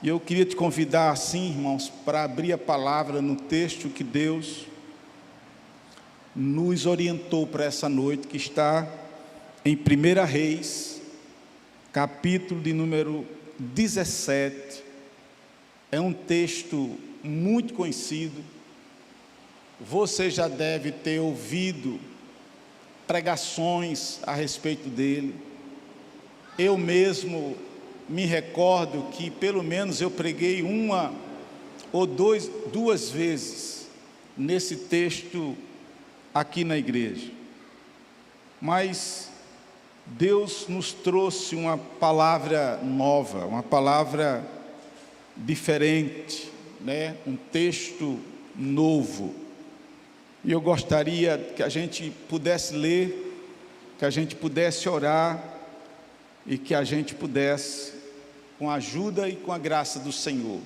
E eu queria te convidar assim, irmãos, para abrir a palavra no texto que Deus nos orientou para essa noite, que está em 1 Reis, capítulo de número 17. É um texto muito conhecido. Você já deve ter ouvido pregações a respeito dele. Eu mesmo me recordo que pelo menos eu preguei uma ou duas vezes nesse texto aqui na igreja. Mas Deus nos trouxe uma palavra nova, uma palavra diferente, né? Um texto novo. E eu gostaria que a gente pudesse ler, que a gente pudesse orar e que a gente pudesse, com a ajuda e com a graça do Senhor,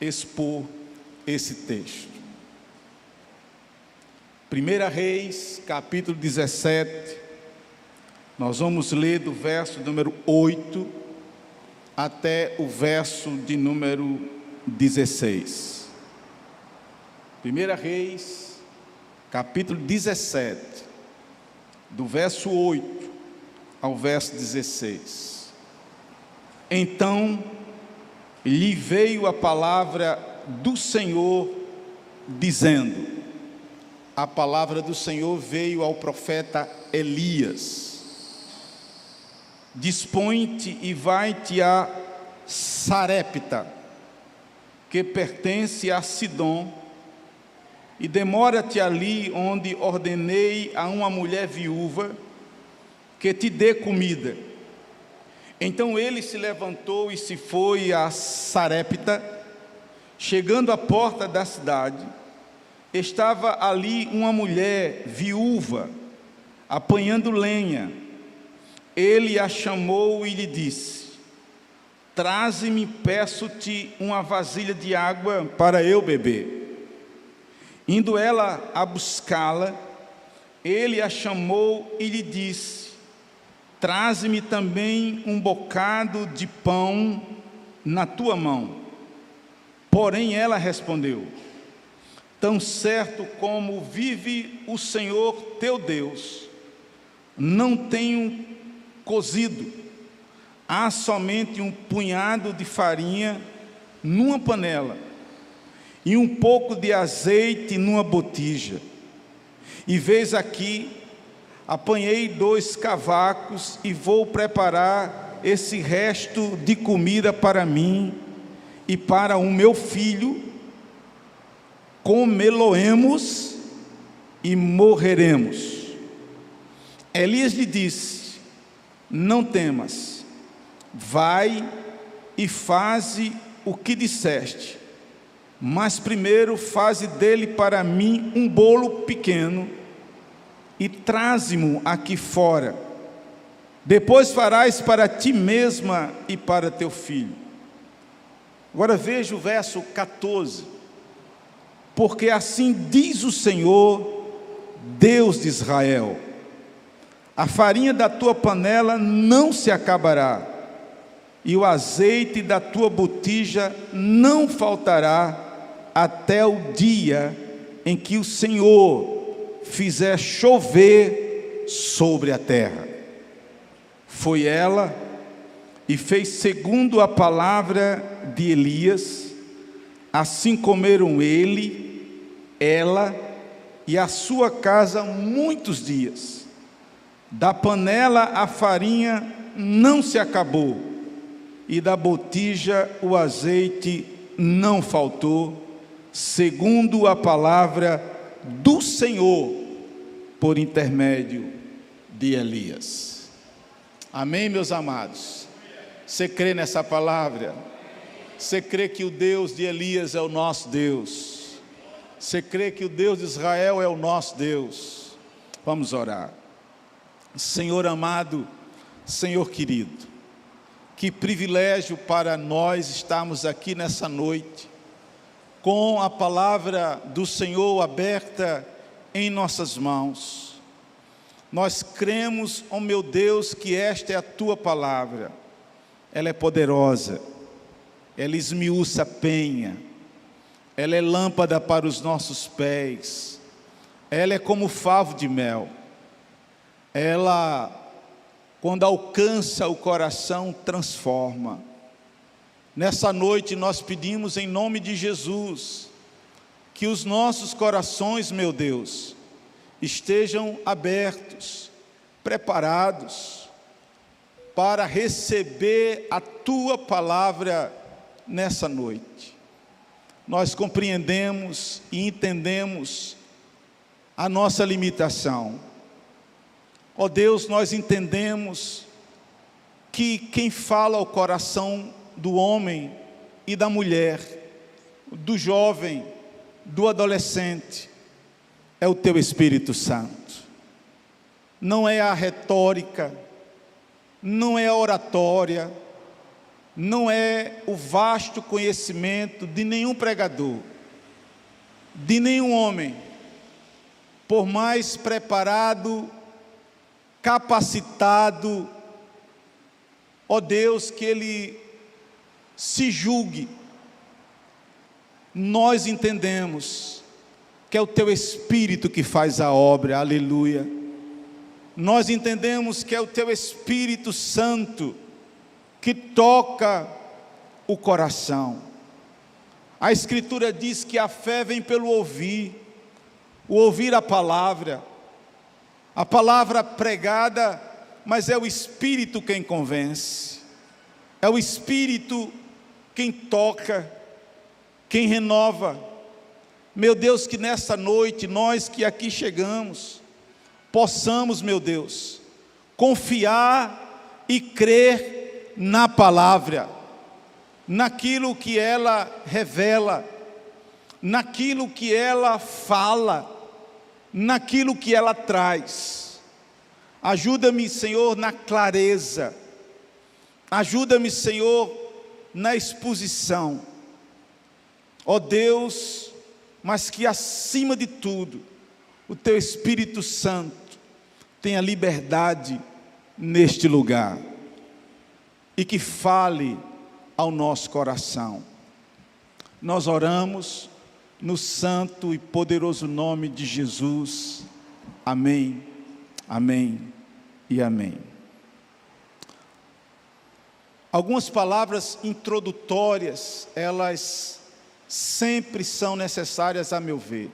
expor esse texto. 1 Reis, capítulo 17, nós vamos ler do verso número 8 até o verso de número 16. 1 Reis, capítulo 17, do verso 8 ao verso 16. Então lhe veio a palavra do Senhor, dizendo: a palavra do Senhor veio ao profeta Elias: dispõe-te e vai-te a Sarepta, que pertence a Sidom, e demora-te ali, onde ordenei a uma mulher viúva que te dê comida. Então ele se levantou e se foi a Sarepta. Chegando à porta da cidade, estava ali uma mulher viúva, apanhando lenha. Ele a chamou e lhe disse: traze-me, peço-te, uma vasilha de água para eu beber. Indo ela a buscá-la, ele a chamou e lhe disse: traze-me também um bocado de pão na tua mão. Porém ela respondeu: tão certo como vive o Senhor teu Deus, não tenho cozido. Há somente um punhado de farinha numa panela e um pouco de azeite numa botija. E vês aqui, apanhei 2 cavacos e vou preparar esse resto de comida para mim e para o meu filho. Comê-lo-emos e morreremos. Elias lhe disse: não temas, vai e faze o que disseste, mas primeiro faze dele para mim um bolo pequeno e traze-mo aqui fora. Depois farás para ti mesma e para teu filho. Agora veja o verso 14. Porque assim diz o Senhor, Deus de Israel: a farinha da tua panela não se acabará, e o azeite da tua botija não faltará, até o dia em que o Senhor fizer chover sobre a terra. Foi ela e fez segundo a palavra de Elias. Assim comeram ele, ela e a sua casa muitos dias. Da panela a farinha não se acabou, e da botija o azeite não faltou, segundo a palavra do Senhor, por intermédio de Elias. Amém, meus amados? Você crê nessa palavra? Você crê que o Deus de Elias é o nosso Deus? Você crê que o Deus de Israel é o nosso Deus? Vamos orar. Senhor amado, Senhor querido, que privilégio para nós estarmos aqui nessa noite, com a palavra do Senhor aberta em nossas mãos. Nós cremos, ó meu Deus, que esta é a tua palavra. Ela é poderosa, ela esmiuça a penha, ela é lâmpada para os nossos pés, ela é como favo de mel. Ela, quando alcança o coração, transforma. Nessa noite nós pedimos em nome de Jesus, que os nossos corações, meu Deus, estejam abertos, preparados, para receber a Tua palavra nessa noite. Nós compreendemos e entendemos a nossa limitação. Ó Deus, nós entendemos que quem fala ao coração do homem e da mulher, do jovem, do adolescente, é o Teu Espírito Santo. Não é a retórica, não é a oratória, não é o vasto conhecimento de nenhum pregador, de nenhum homem, por mais preparado, capacitado, ó Deus, que ele se julgue. Nós entendemos que é o Teu Espírito que faz a obra, aleluia. Nós entendemos que é o Teu Espírito Santo que toca o coração. A Escritura diz que a fé vem pelo ouvir, o ouvir a palavra pregada, mas é o Espírito quem convence, é o Espírito quem toca, quem renova. Meu Deus, que nessa noite, nós que aqui chegamos, possamos, meu Deus, confiar e crer na palavra, naquilo que ela revela, naquilo que ela fala, naquilo que ela traz. Ajuda-me, Senhor, na clareza, ajuda-me, Senhor, na exposição, ó Deus, mas que acima de tudo, o Teu Espírito Santo tenha liberdade neste lugar, e que fale ao nosso coração. Nós oramos no santo e poderoso nome de Jesus, amém, amém e amém. Algumas palavras introdutórias, elas sempre são necessárias a meu ver.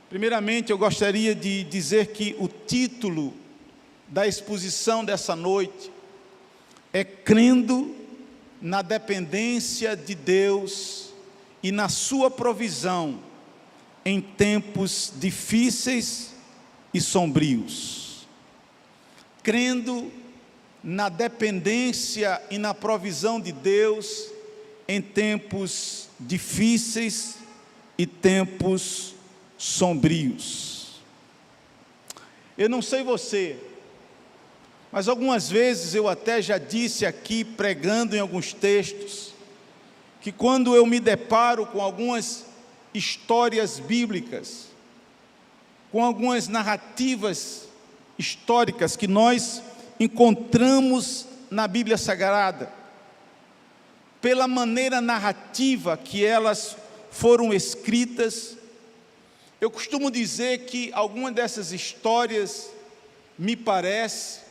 Primeiramente, eu gostaria de dizer que o título da exposição dessa noite é Crendo na dependência de Deus e na sua provisão em tempos difíceis e sombrios. Crendo na dependência e na provisão de Deus em tempos difíceis e tempos sombrios. Eu não sei você, mas algumas vezes eu até já disse aqui, pregando em alguns textos, que quando eu me deparo com algumas histórias bíblicas, com algumas narrativas históricas que nós encontramos na Bíblia Sagrada, pela maneira narrativa que elas foram escritas, eu costumo dizer que algumas dessas histórias, me parece,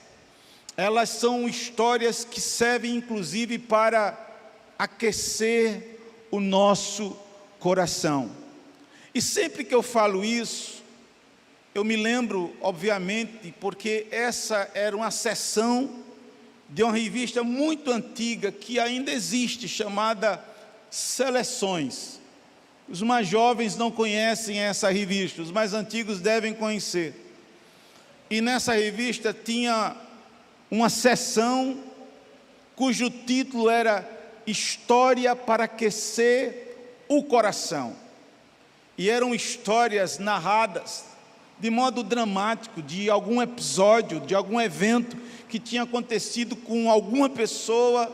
elas são histórias que servem inclusive para aquecer o nosso coração. E sempre que eu falo isso, eu me lembro, obviamente, porque essa era uma seção de uma revista muito antiga, que ainda existe, chamada Seleções. Os mais jovens não conhecem essa revista, os mais antigos devem conhecer. E nessa revista tinha uma seção cujo título era História para aquecer o coração. E eram histórias narradas de modo dramático, de algum episódio, de algum evento que tinha acontecido com alguma pessoa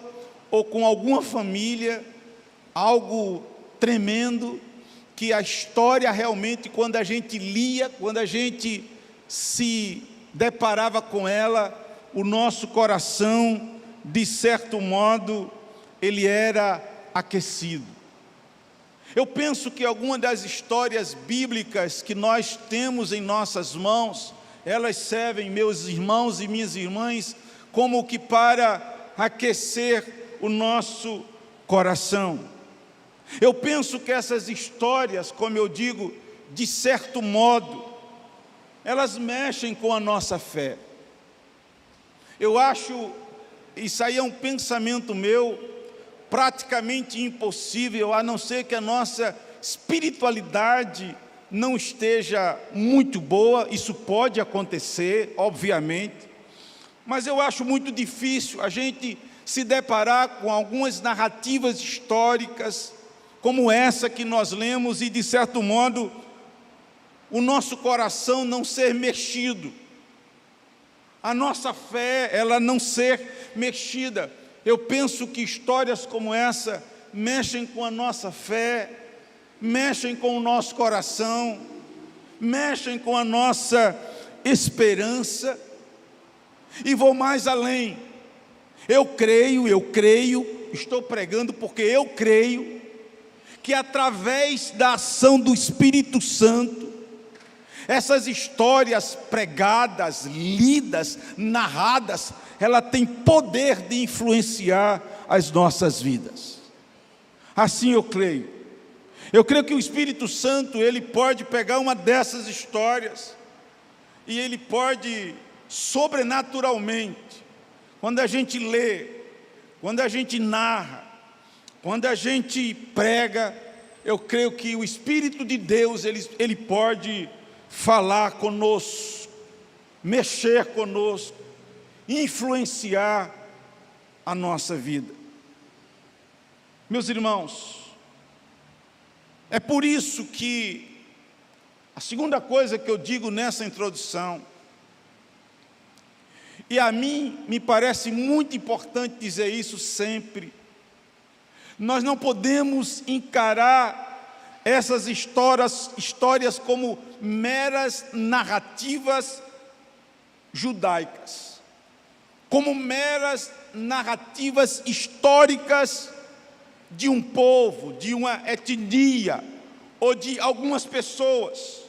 ou com alguma família, algo tremendo, que a história realmente, quando a gente lia, quando a gente se deparava com ela, o nosso coração, de certo modo, ele era aquecido. Eu penso que algumas das histórias bíblicas que nós temos em nossas mãos, elas servem, meus irmãos e minhas irmãs, como que para aquecer o nosso coração. Eu penso que essas histórias, como eu digo, de certo modo, elas mexem com a nossa fé. Eu acho, isso aí é um pensamento meu, praticamente impossível, a não ser que a nossa espiritualidade não esteja muito boa. Isso pode acontecer, obviamente, mas eu acho muito difícil a gente se deparar com algumas narrativas históricas, como essa que nós lemos, e de certo modo, o nosso coração não ser mexido, a nossa fé, ela não ser mexida. Eu penso que histórias como essa mexem com a nossa fé, mexem com o nosso coração, mexem com a nossa esperança. E vou mais além. Eu creio, estou pregando porque eu creio que através da ação do Espírito Santo, essas histórias pregadas, lidas, narradas, ela tem poder de influenciar as nossas vidas. Assim eu creio. Eu creio que o Espírito Santo, ele pode pegar uma dessas histórias e ele pode, sobrenaturalmente, quando a gente lê, quando a gente narra, quando a gente prega, eu creio que o Espírito de Deus, ele pode falar conosco, mexer conosco, influenciar a nossa vida. Meus irmãos, é por isso que a segunda coisa que eu digo nessa introdução, e a mim me parece muito importante dizer isso sempre, nós não podemos encarar essas histórias como meras narrativas judaicas, como meras narrativas históricas de um povo, de uma etnia, ou de algumas pessoas.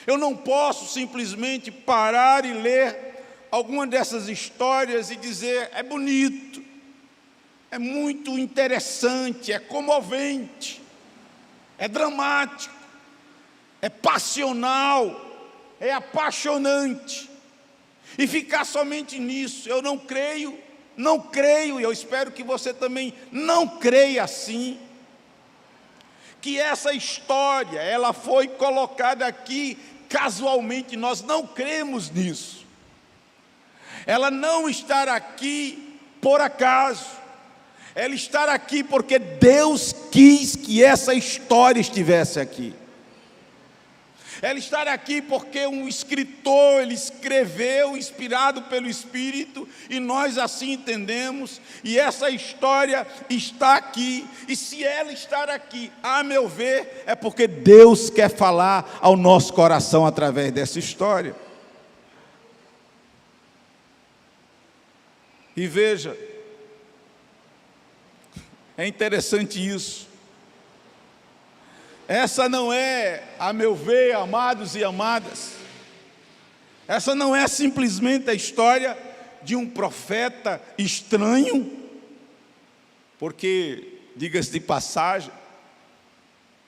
Eu não posso simplesmente parar e ler alguma dessas histórias e dizer, é bonito, é muito interessante, é comovente, é dramático, é passional, é apaixonante, e ficar somente nisso. Eu não creio, e eu espero que você também não creia assim, que essa história, ela foi colocada aqui casualmente. Nós não cremos nisso. Ela não está aqui por acaso. Ela está aqui porque Deus quis que essa história estivesse aqui. Ela está aqui porque um escritor, ele escreveu, inspirado pelo Espírito, e nós assim entendemos, e essa história está aqui, e se ela está aqui, a meu ver, é porque Deus quer falar ao nosso coração através dessa história. E veja, é interessante isso. Essa não é, a meu ver, amados e amadas, essa não é simplesmente a história de um profeta estranho, porque, diga-se de passagem,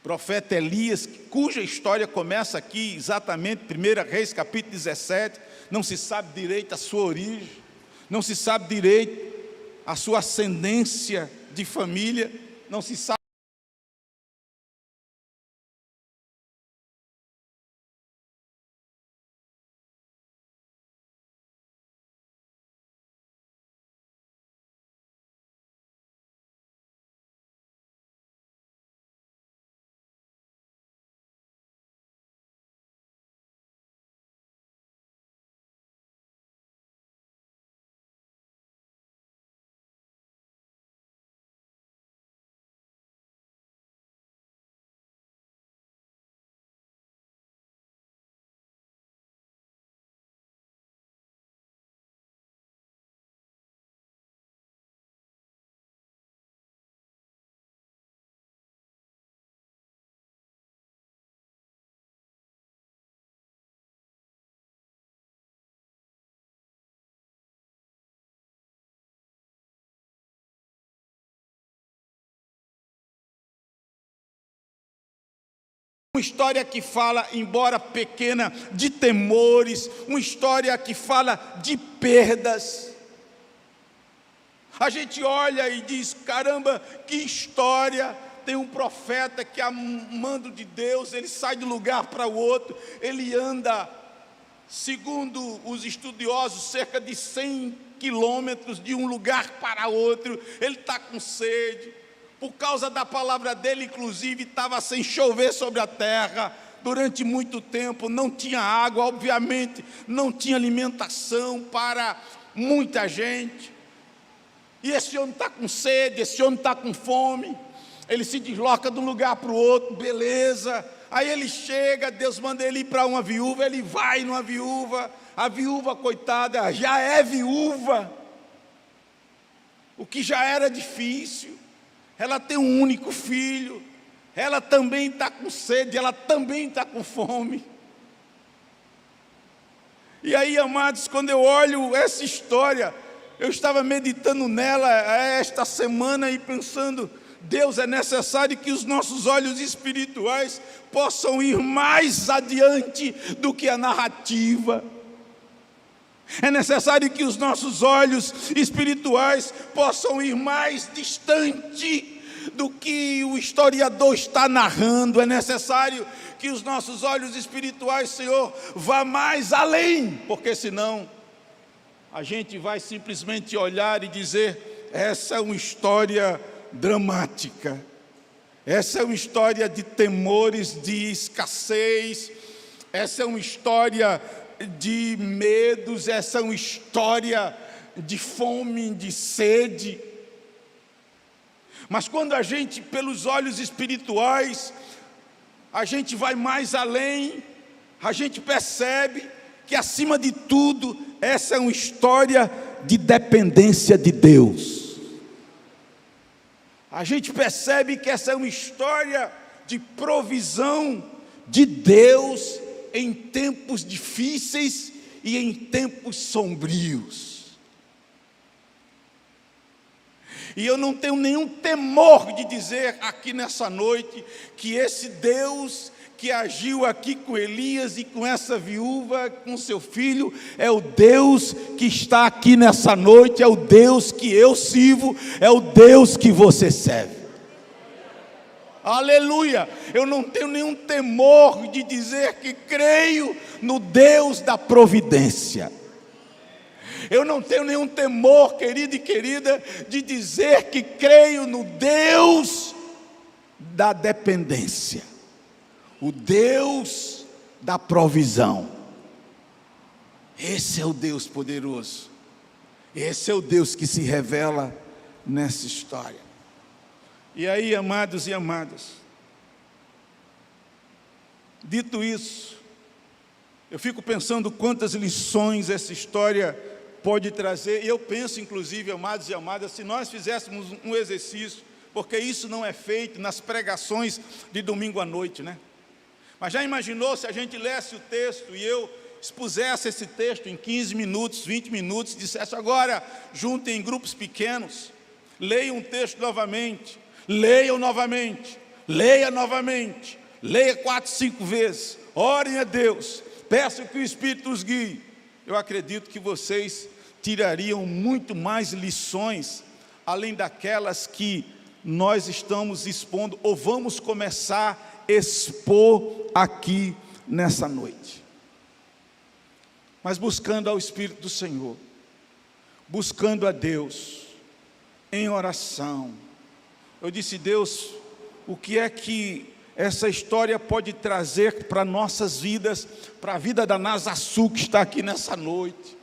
profeta Elias, cuja história começa aqui exatamente, 1 Reis capítulo 17, não se sabe direito a sua origem, não se sabe direito a sua ascendência de família, não se sabe Uma história que fala, embora pequena, de temores, uma história que fala de perdas. A gente olha e diz: caramba, que história! Tem um profeta que, a mando de Deus, ele sai de um lugar para o outro, ele anda, segundo os estudiosos, cerca de 100 quilômetros de um lugar para outro. Ele está com sede, por causa da palavra dele, inclusive, estava sem chover sobre a terra, durante muito tempo, não tinha água, obviamente, não tinha alimentação para muita gente, e esse homem está com sede, esse homem está com fome. Ele se desloca de um lugar para o outro, beleza. Aí ele chega, Deus manda ele ir para uma viúva, ele vai numa viúva. A viúva, coitada, já é viúva, o que já era difícil. Ela tem um único filho, ela também está com sede, ela também está com fome. E aí, amados, quando eu olho essa história, eu estava meditando nela esta semana e pensando: Deus, é necessário que os nossos olhos espirituais possam ir mais adiante do que a narrativa. É necessário que os nossos olhos espirituais possam ir mais distante do que o historiador está narrando. É necessário que os nossos olhos espirituais, Senhor, vá mais além, porque senão a gente vai simplesmente olhar e dizer: essa é uma história dramática, essa é uma história de temores, de escassez, essa é uma história de medos, essa é uma história de fome, de sede. Mas quando a gente, pelos olhos espirituais, a gente vai mais além, a gente percebe que, acima de tudo, essa é uma história de dependência de Deus. A gente percebe que essa é uma história de provisão de Deus em tempos difíceis e em tempos sombrios. E eu não tenho nenhum temor de dizer aqui nessa noite que esse Deus que agiu aqui com Elias e com essa viúva, com seu filho, é o Deus que está aqui nessa noite, é o Deus que eu sirvo, é o Deus que você serve. Aleluia! Eu não tenho nenhum temor de dizer que creio no Deus da providência. Eu não tenho nenhum temor, querido e querida, de dizer que creio no Deus da dependência, o Deus da provisão. Esse é o Deus poderoso, esse é o Deus que se revela nessa história. E aí, amados e amadas, dito isso, eu fico pensando quantas lições essa história pode trazer. E eu penso, inclusive, amados e amadas, se nós fizéssemos um exercício, porque isso não é feito nas pregações de domingo à noite, né? Mas já imaginou se a gente lesse o texto e eu expusesse esse texto em 15 minutos, 20 minutos, dissesse: agora juntem em grupos pequenos, leiam o texto novamente, leiam novamente, leia novamente, leia 4, 5 vezes, orem a Deus, peçam que o Espírito os guie. Eu acredito que vocês tirariam muito mais lições, além daquelas que nós estamos expondo, ou vamos começar a expor aqui nessa noite. Mas buscando ao Espírito do Senhor, buscando a Deus, em oração. Eu disse: Deus, o que é que essa história pode trazer para nossas vidas, para a vida da Nazasul que está aqui nessa noite,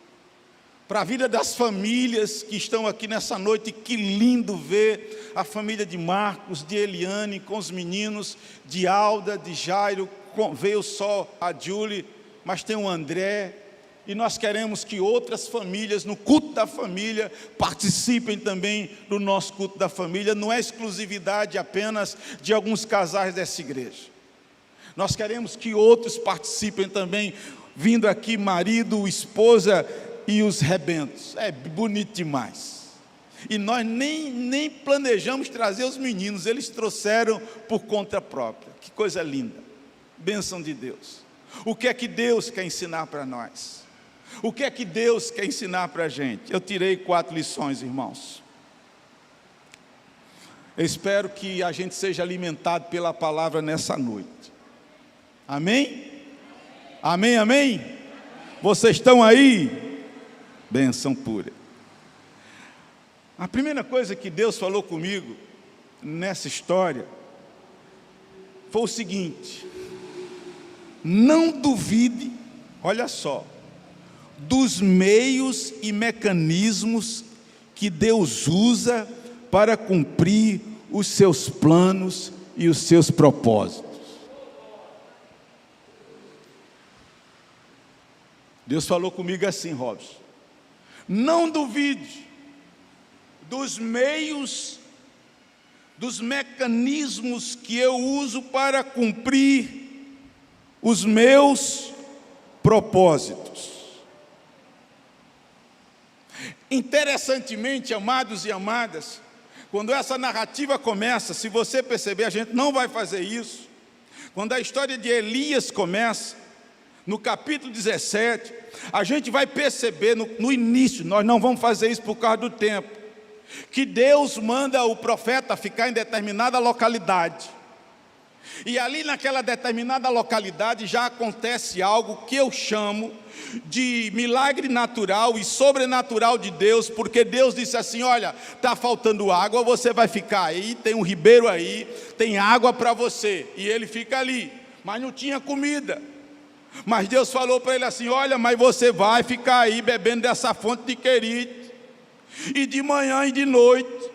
para a vida das famílias que estão aqui nessa noite. Que lindo ver a família de Marcos, de Eliane, com os meninos, de Alda, de Jairo, veio só a Julie, mas tem o André, e nós queremos que outras famílias, no culto da família, participem também do nosso culto da família. Não é exclusividade apenas de alguns casais dessa igreja. Nós queremos que outros participem também, vindo aqui marido, esposa e os rebentos. É bonito demais. E nós nem planejamos trazer os meninos, eles trouxeram por conta própria. Que coisa linda. bênção de Deus. O que é que Deus quer ensinar para nós? O que é que Deus quer ensinar para a gente? Eu tirei 4 lições, irmãos. Eu espero que a gente seja alimentado pela palavra nessa noite. Amém? Amém, amém? Vocês estão aí? Bênção pura. A primeira coisa que Deus falou comigo nessa história foi o seguinte: não duvide, olha só, dos meios e mecanismos que Deus usa para cumprir os seus planos e os seus propósitos. Deus falou comigo assim, Robson: não duvide dos meios, dos mecanismos que eu uso para cumprir os meus propósitos. Interessantemente, amados e amadas, quando essa narrativa começa, se você perceber, a gente não vai fazer isso. Quando a história de Elias começa, no capítulo 17, a gente vai perceber no início, nós não vamos fazer isso por causa do tempo, que Deus manda o profeta ficar em determinada localidade. E ali naquela determinada localidade já acontece algo que eu chamo de milagre natural e sobrenatural de Deus, porque Deus disse assim: olha, está faltando água, você vai ficar aí, tem um ribeiro aí, tem água para você. E ele fica ali, mas não tinha comida. Mas Deus falou para ele assim: olha, mas você vai ficar aí bebendo dessa fonte de Querite, e de manhã e de noite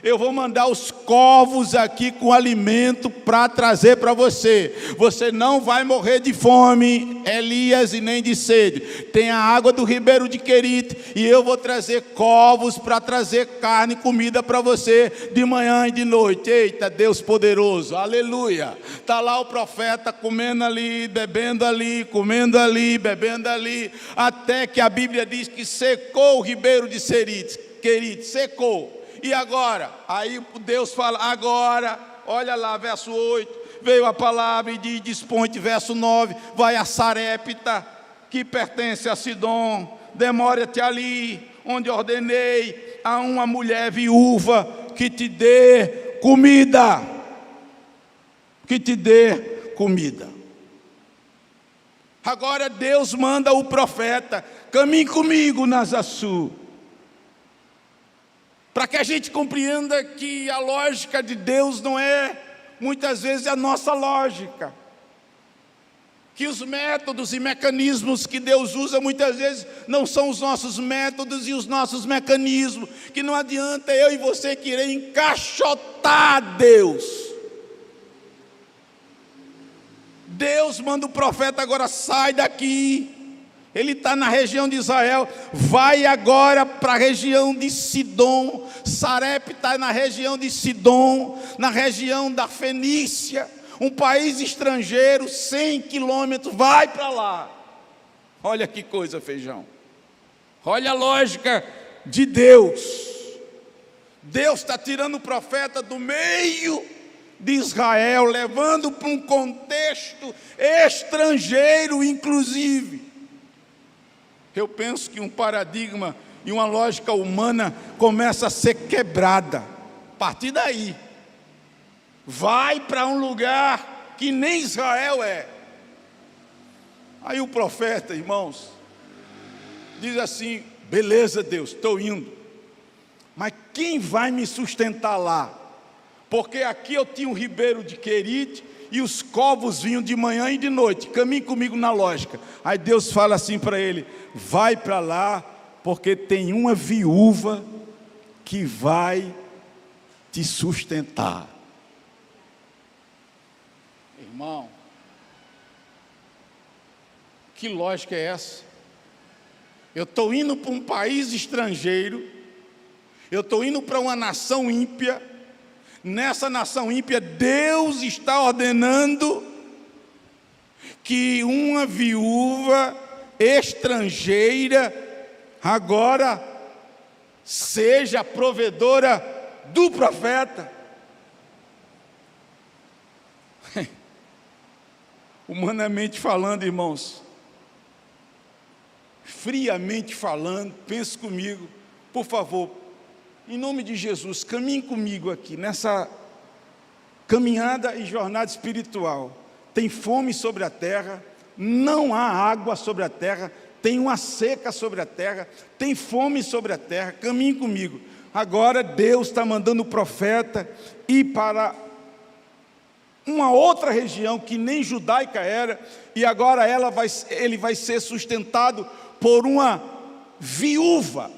eu vou mandar os corvos aqui com alimento para trazer para você. Você não vai morrer de fome, Elias, e nem de sede. Tem a água do ribeiro de Querite, e eu vou trazer corvos para trazer carne e comida para você de manhã e de noite. Eita, Deus poderoso, aleluia. Está lá o profeta comendo ali, bebendo ali, comendo ali, bebendo ali, até que a Bíblia diz que secou o ribeiro de Querite, secou. E agora? Aí Deus fala, agora, olha lá, verso 8, veio a palavra e dispõe-te, verso 9, vai a Sarepta, que pertence a Sidom, demora-te ali, onde ordenei a uma mulher viúva que te dê comida, que te dê comida. Agora Deus manda o profeta, caminhe comigo, Nazaçu, para que a gente compreenda que a lógica de Deus não é, muitas vezes, a nossa lógica. Que os métodos e mecanismos que Deus usa, muitas vezes, não são os nossos métodos e os nossos mecanismos. Que não adianta eu e você querer encaixotar Deus. Deus manda o profeta agora, sai daqui. Ele está na região de Israel, vai agora para a região de Sidom. Sarepta está na região de Sidom, na região da Fenícia, um país estrangeiro, 100 quilômetros, vai para lá. Olha que coisa, feijão. Olha a lógica de Deus. Deus está tirando o profeta do meio de Israel, levando para um contexto estrangeiro, inclusive. Eu penso que um paradigma e uma lógica humana começa a ser quebrada. A partir daí, vai para um lugar que nem Israel é. Aí o profeta, irmãos, diz assim: beleza, Deus, estou indo, mas quem vai me sustentar lá? Porque aqui eu tinha um ribeiro de Querite, e os corvos vinham de manhã e de noite. Caminhe comigo na lógica. Aí Deus fala assim para ele: vai para lá, porque tem uma viúva que vai te sustentar. Irmão, que lógica é essa? Eu estou indo para um país estrangeiro, eu estou indo para uma nação ímpia. Nessa nação ímpia, Deus está ordenando que uma viúva estrangeira agora seja a provedora do profeta. Humanamente falando, irmãos, friamente falando, pense comigo, por favor, em nome de Jesus, caminhe comigo aqui, nessa caminhada e jornada espiritual. Tem fome sobre a terra, não há água sobre a terra, tem uma seca sobre a terra, tem fome sobre a terra, caminhe comigo. Agora Deus está mandando o profeta ir para uma outra região que nem judaica era, e agora ele vai ser sustentado por uma viúva.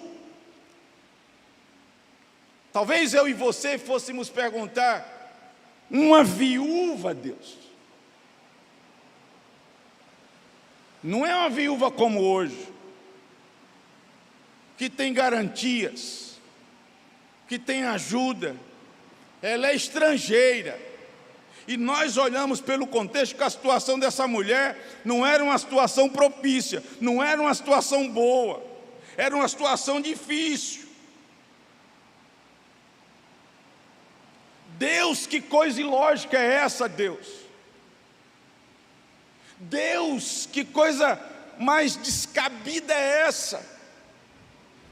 Talvez eu e você fôssemos perguntar: uma viúva, Deus? Não é uma viúva como hoje, que tem garantias, que tem ajuda. Ela é estrangeira. E nós olhamos pelo contexto que a situação dessa mulher não era uma situação propícia, não era uma situação boa, era uma situação difícil. Deus, que coisa ilógica é essa, Deus? Deus, que coisa mais descabida é essa?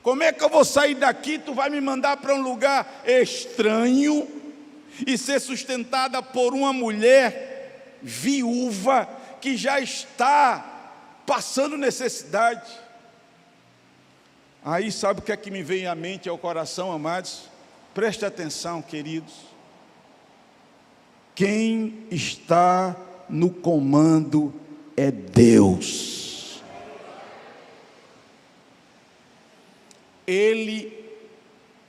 Como é que eu vou sair daqui, tu vai me mandar para um lugar estranho e ser sustentada por uma mulher viúva que já está passando necessidade? Aí sabe o que é que me vem à mente, ao coração, amados? Preste atenção, queridos. Quem está no comando é Deus. Ele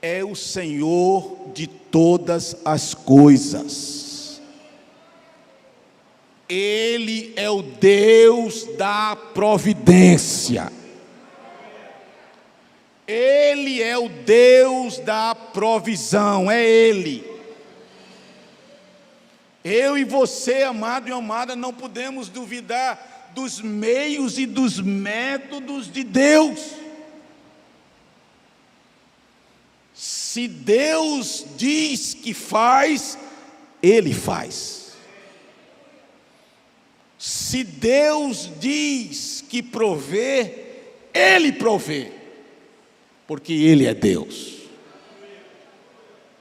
é o Senhor de todas as coisas. Ele é o Deus da providência. Ele é o Deus da provisão, é Ele. Eu e você, amado e amada, não podemos duvidar dos meios e dos métodos de Deus. Se Deus diz que faz, Ele faz. Se Deus diz que provê, Ele provê, porque Ele é Deus.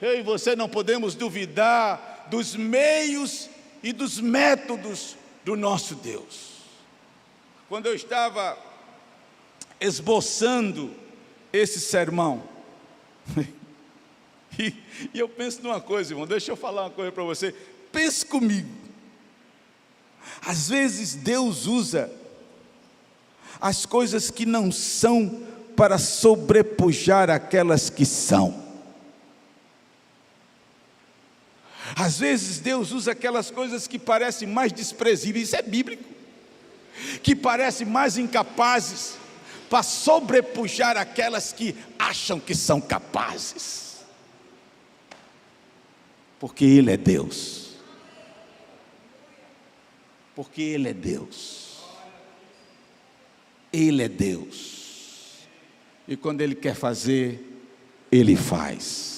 Eu e você não podemos duvidar dos meios e dos métodos do nosso Deus. Quando eu estava esboçando esse sermão, e eu penso numa coisa, irmão, deixa eu falar uma coisa para você, pense comigo. Às vezes Deus usa as coisas que não são para sobrepujar aquelas que são. Às vezes Deus usa aquelas coisas que parecem mais desprezíveis, isso é bíblico, que parecem mais incapazes, para sobrepujar aquelas que acham que são capazes, porque Ele é Deus, porque Ele é Deus, Ele é Deus, e quando Ele quer fazer, Ele faz.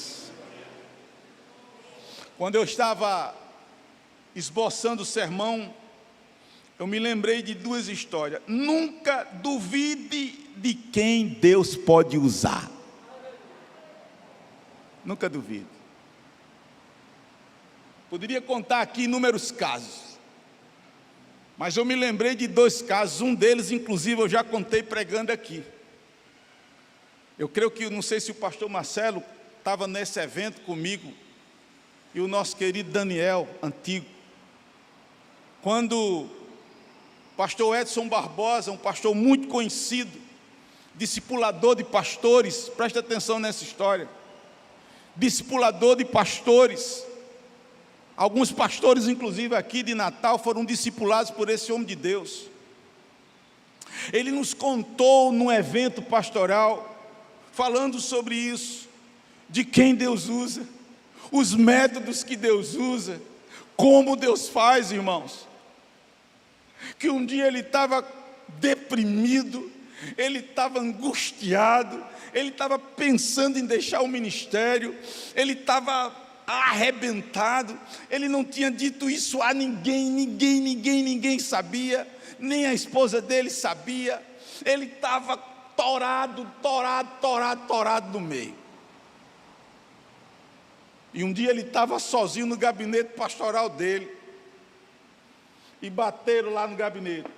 Quando eu estava esboçando o sermão, eu me lembrei de duas histórias. Nunca duvide de quem Deus pode usar. Nunca duvide. Poderia contar aqui inúmeros casos, mas eu me lembrei de dois casos. Um deles, inclusive, eu já contei pregando aqui. Eu creio que, não sei se o pastor Marcelo estava nesse evento comigo, e o nosso querido Daniel, antigo. Quando o pastor Edson Barbosa, um pastor muito conhecido, discipulador de pastores, presta atenção nessa história, discipulador de pastores, alguns pastores inclusive aqui de Natal foram discipulados por esse homem de Deus. Ele nos contou num evento pastoral, falando sobre isso, de quem Deus usa, os métodos que Deus usa, como Deus faz, irmãos. Que um dia ele estava deprimido, ele estava angustiado, ele estava pensando em deixar o ministério, ele estava arrebentado. Ele não tinha dito isso a ninguém sabia, nem a esposa dele sabia. Ele estava torado no meio. E um dia ele estava sozinho no gabinete pastoral dele, e bateram lá no gabinete.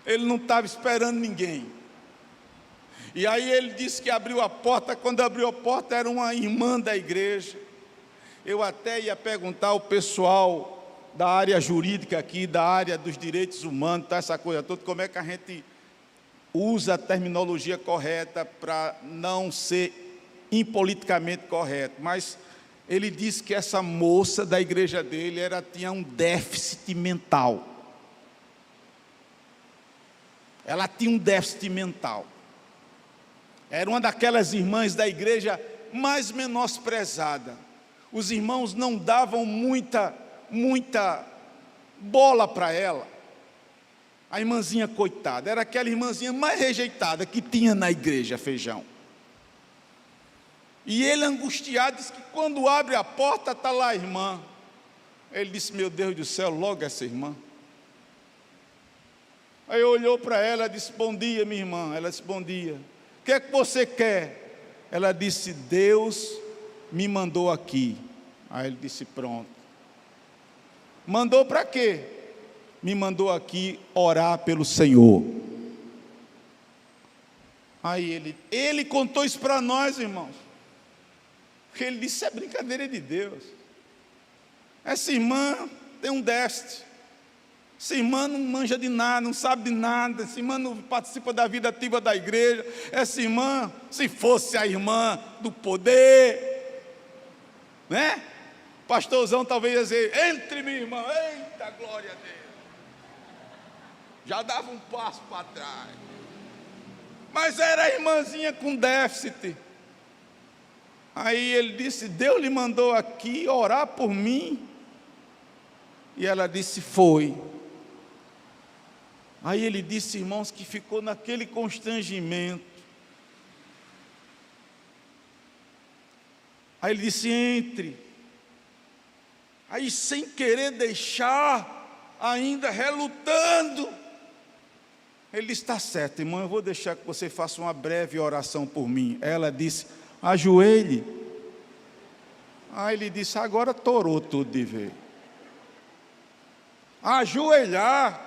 Ele não estava esperando ninguém. E aí ele disse que abriu a porta. Quando abriu a porta, era uma irmã da igreja. Eu até ia perguntar ao pessoal da área jurídica aqui, da área dos direitos humanos, tá, essa coisa toda, como é que a gente usa a terminologia correta para não ser impoliticamente correto. Mas ele disse que essa moça da igreja dele tinha um déficit mental. Ela tinha um déficit mental. Era uma daquelas irmãs da igreja mais menosprezada. Os irmãos não davam muita bola para ela. A irmãzinha coitada, era aquela irmãzinha mais rejeitada que tinha na igreja, Feijão. E ele, angustiado, disse que quando abre a porta, está lá a irmã. Ele disse: meu Deus do céu, logo essa irmã. Aí olhou para ela e disse: bom dia, minha irmã. Ela disse: bom dia. O que é que você quer? Ela disse: Deus me mandou aqui. Aí ele disse: pronto. Mandou para quê? Me mandou aqui orar pelo Senhor. Aí ele contou isso para nós, irmãos. Porque ele disse: é brincadeira de Deus. Essa irmã tem um déficit. Essa irmã não manja de nada, não sabe de nada. Essa irmã não participa da vida ativa da igreja. Essa irmã, se fosse a irmã do poder, né? Pastorzão talvez ia dizer: entre, minha irmã, eita, glória a Deus. Já dava um passo para trás. Mas era a irmãzinha com déficit. Aí ele disse: Deus lhe mandou aqui orar por mim. E ela disse: foi. Aí ele disse, irmãos, que ficou naquele constrangimento. Aí ele disse: entre. Aí, sem querer deixar, ainda relutando, ele disse: está certo, irmão, eu vou deixar que você faça uma breve oração por mim. Ela disse: ajoelhe. Aí ele disse: agora torou tudo de vez. Ajoelhar.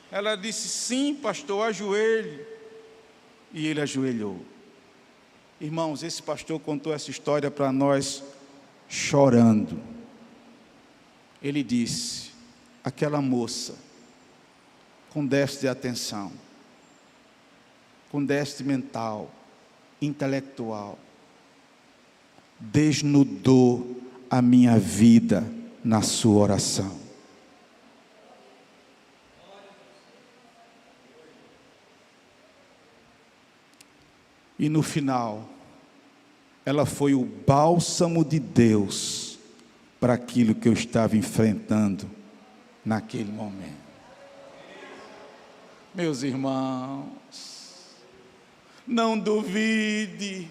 Ela disse: sim, pastor, ajoelhe. E ele ajoelhou. Irmãos, esse pastor contou essa história para nós chorando. Ele disse: aquela moça com déficit de atenção, com déficit mental, intelectual, desnudou a minha vida na sua oração. E no final, ela foi o bálsamo de Deus para aquilo que eu estava enfrentando naquele momento. Meus irmãos, não duvide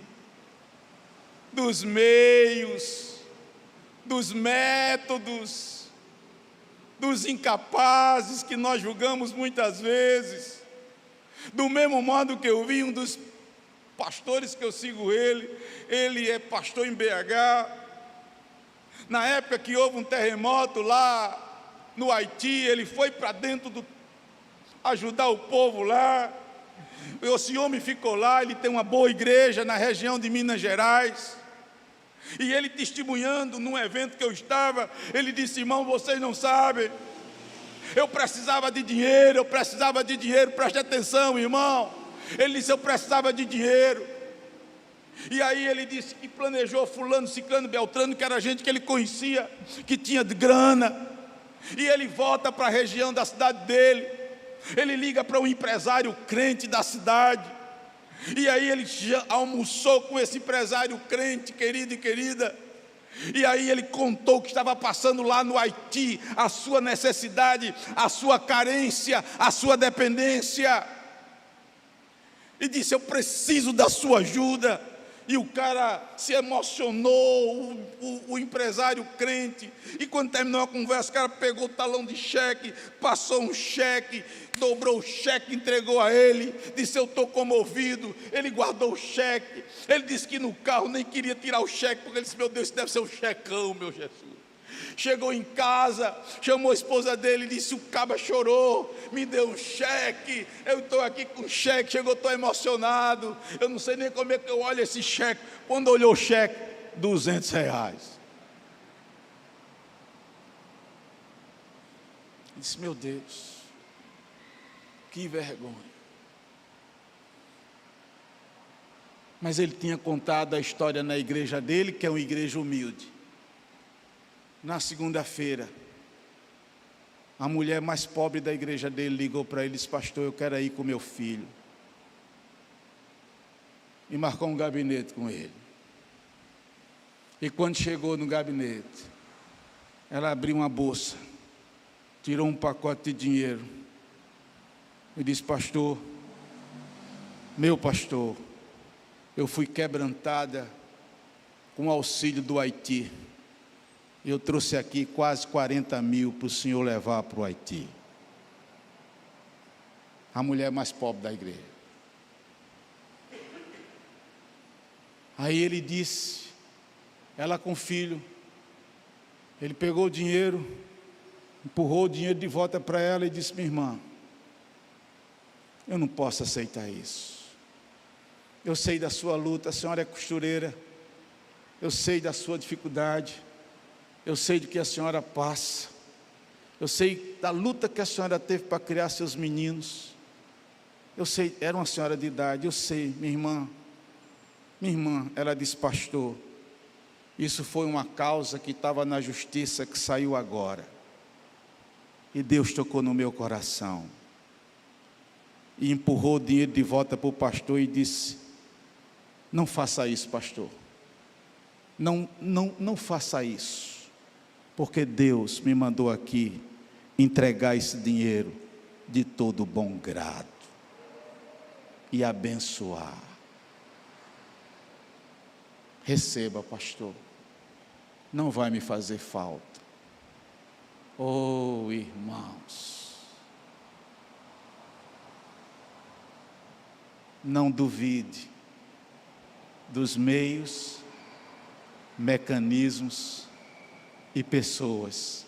dos meios, dos métodos, dos incapazes que nós julgamos muitas vezes. Do mesmo modo que eu vi um dos pastores que eu sigo ele é pastor em BH. Na época que houve um terremoto lá no Haiti, ele foi para dentro ajudar o povo lá. Esse homem ficou lá, ele tem uma boa igreja na região de Minas Gerais. E ele testemunhando num evento que eu estava, ele disse: irmão, vocês não sabem, eu precisava de dinheiro, preste atenção, irmão. Ele disse: eu precisava de dinheiro. E aí ele disse que planejou fulano, ciclano, beltrano, que era gente que ele conhecia, que tinha de grana. E ele volta para a região da cidade dele. Ele liga para um empresário crente da cidade. E aí ele já almoçou com esse empresário crente, querido e querida. E aí ele contou o que estava passando lá no Haiti, a sua necessidade, a sua carência, a sua dependência. E disse: eu preciso da sua ajuda. E o cara se emocionou, o empresário crente. E quando terminou a conversa, o cara pegou o talão de cheque, passou um cheque, dobrou o cheque, entregou a ele, disse: eu estou comovido. Ele guardou o cheque. Ele disse que no carro nem queria tirar o cheque, porque ele disse: meu Deus, isso deve ser um checão, meu Jesus. Chegou em casa, chamou a esposa dele e disse: o caba chorou, me deu um cheque, eu estou aqui com cheque. Chegou, estou emocionado, eu não sei nem como é que eu olho esse cheque. Quando olhou o cheque, R$200. Disse: meu Deus, que vergonha. Mas ele tinha contado a história na igreja dele, que é uma igreja humilde. Na segunda-feira, a mulher mais pobre da igreja dele ligou para ele e disse: pastor, eu quero ir com meu filho. E marcou um gabinete com ele. E quando chegou no gabinete, ela abriu uma bolsa, tirou um pacote de dinheiro e disse: pastor, meu pastor, eu fui quebrantada com o auxílio do Haiti. Eu trouxe aqui quase 40 mil para o senhor levar para o Haiti. A mulher mais pobre da igreja. Aí ele disse, ela com o filho, ele pegou o dinheiro, empurrou o dinheiro de volta para ela e disse: minha irmã, eu não posso aceitar isso. Eu sei da sua luta, a senhora é costureira, eu sei da sua dificuldade, eu sei do que a senhora passa, eu sei da luta que a senhora teve para criar seus meninos, eu sei, era uma senhora de idade, eu sei, minha irmã, ela disse: pastor, isso foi uma causa que estava na justiça, que saiu agora, e Deus tocou no meu coração, e empurrou o dinheiro de volta para o pastor e disse: não faça isso, pastor, não faça isso, porque Deus me mandou aqui entregar esse dinheiro de todo bom grado e abençoar. Receba, pastor, não vai me fazer falta. Oh, irmãos, não duvide dos meios, mecanismos e pessoas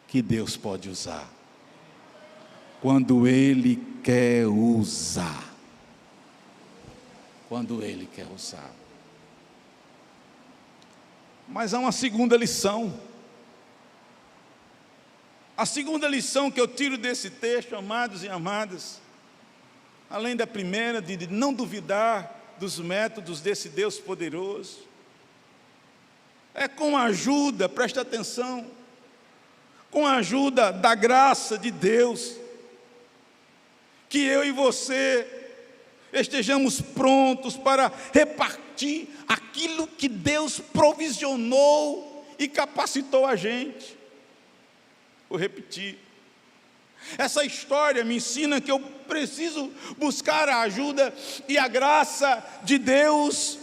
que Deus pode usar, quando Ele quer usar. Quando Ele quer usar. Mas há uma segunda lição. A segunda lição que eu tiro desse texto, amados e amadas, além da primeira, de não duvidar dos métodos desse Deus poderoso, é com a ajuda, presta atenção, com a ajuda da graça de Deus, que eu e você estejamos prontos para repartir aquilo que Deus provisionou e capacitou a gente. Vou repetir. Essa história me ensina que eu preciso buscar a ajuda e a graça de Deus,